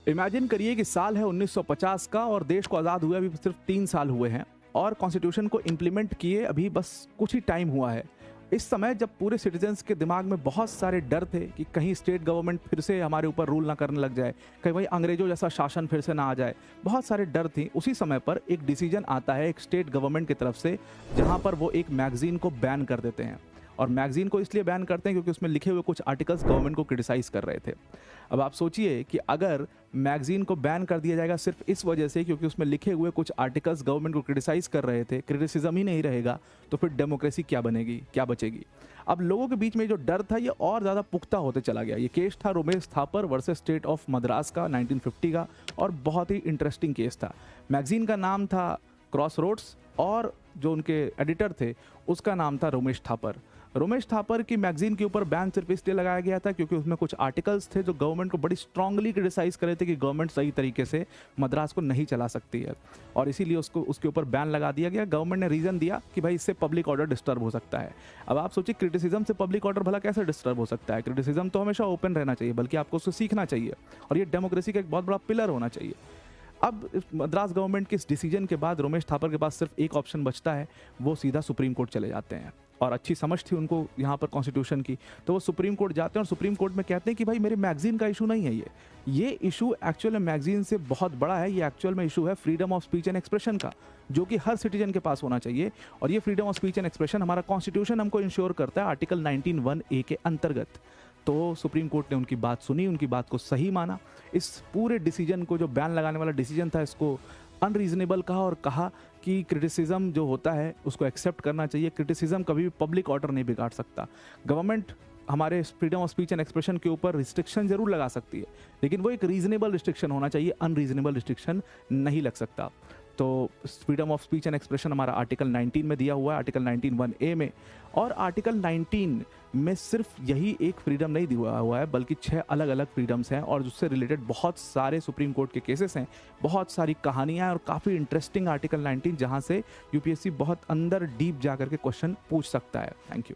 Imagine करिए कि साल है 1950 का और देश को आज़ाद हुए अभी सिर्फ 3 साल हुए हैं और कॉन्स्टिट्यूशन को इम्प्लीमेंट किए अभी बस कुछ ही टाइम हुआ है। इस समय जब पूरे सिटीजन्स के दिमाग में बहुत सारे डर थे कि कहीं स्टेट गवर्नमेंट फिर से हमारे ऊपर रूल ना करने लग जाए, कहीं वही अंग्रेजों जैसा शासन फिर से ना आ जाए, बहुत सारे डर थे। उसी समय पर एक डिसीजन आता है एक स्टेट गवर्नमेंट की तरफ से, जहां पर वो एक मैगजीन को बैन कर देते हैं। और मैगजीन को इसलिए बैन करते हैं क्योंकि उसमें लिखे हुए कुछ आर्टिकल्स गवर्नमेंट को क्रिटिसाइज कर रहे थे। अब आप सोचिए कि अगर मैगजीन को बैन कर दिया जाएगा सिर्फ इस वजह से क्योंकि उसमें लिखे हुए कुछ आर्टिकल्स गवर्नमेंट को क्रिटिसाइज कर रहे थे, क्रिटिसिज्म ही नहीं रहेगा, तो फिर डेमोक्रेसी क्या बनेगी, क्या बचेगी। अब लोगों के बीच में जो डर था ये और ज़्यादा पुख्ता होते चला गया। ये केस था Romesh Thapar versus state of Madras का 1950 का, और बहुत ही इंटरेस्टिंग केस था। मैगजीन का नाम था क्रॉस रोड्स और जो उनके एडिटर थे उसका नाम था रोमेश थापर। रोमेश थापर की मैगजीन के ऊपर बैन सिर्फ इसलिए लगाया गया था क्योंकि उसमें कुछ आर्टिकल्स थे जो गवर्नमेंट को बड़ी स्ट्रांगली क्रिटिसाइज कर रहे थे कि गवर्नमेंट सही तरीके से मद्रास को नहीं चला सकती है, और इसीलिए उसके ऊपर बैन लगा दिया गया। गवर्नमेंट ने रीज़न दिया कि भाई इससे पब्लिक ऑर्डर डिस्टर्ब हो सकता है। अब आप सोचिए क्रिटिसिज्म से पब्लिक ऑर्डर भला कैसे डिस्टर्ब हो सकता है। क्रिटिसिज्म तो हमेशा ओपन रहना चाहिए, बल्कि आपको उससे सीखना चाहिए, और ये डेमोक्रेसी का एक बहुत बड़ा पिलर होना चाहिए। अब मद्रास गवर्नमेंट के इस डिसीजन के बाद रोमेश थापर के पास सिर्फ एक ऑप्शन बचता है, वो सीधा सुप्रीम कोर्ट चले जाते हैं। और अच्छी समझ थी उनको यहाँ पर कॉन्स्टिट्यूशन की, तो वो सुप्रीम कोर्ट जाते हैं और सुप्रीम कोर्ट में कहते हैं कि भाई मेरे मैगजीन का इशू नहीं है, ये इशू एक्चुअल में मैगजीन से बहुत बड़ा है। ये एक्चुअल में इशू है freedom of speech and expression का, जो कि हर सिटीजन के पास होना चाहिए। और ये freedom of speech and expression हमारा कॉन्स्टिट्यूशन हमको इंश्योर करता है आर्टिकल 19(1)(a) के अंतर्गत। तो सुप्रीम कोर्ट ने उनकी बात सुनी, उनकी बात को सही माना। इस पूरे डिसीजन को, जो बैन लगाने वाला डिसीजन था, इसको अनरीजनेबल कहा और कहा कि क्रिटिसिज्म जो होता है उसको एक्सेप्ट करना चाहिए। क्रिटिसिज्म कभी भी पब्लिक ऑर्डर नहीं बिगाड़ सकता। गवर्नमेंट हमारे freedom of speech and expression के ऊपर रिस्ट्रिक्शन जरूर लगा सकती है, लेकिन वो एक रीजनेबल रिस्ट्रिक्शन होना चाहिए, अनरीजनेबल रिस्ट्रिक्शन नहीं लग सकता। तो freedom of speech and expression हमारा आर्टिकल 19 में दिया हुआ है, आर्टिकल 19(1)(a) में। और आर्टिकल 19 में सिर्फ यही एक फ्रीडम नहीं दिया हुआ है, बल्कि 6 अलग अलग फ्रीडम्स हैं, और उससे रिलेटेड बहुत सारे सुप्रीम कोर्ट के केसेस हैं, बहुत सारी कहानियां हैं, और काफ़ी इंटरेस्टिंग आर्टिकल 19, जहां से यूपीएससी बहुत अंदर डीप जा करके क्वेश्चन पूछ सकता है। Thank you.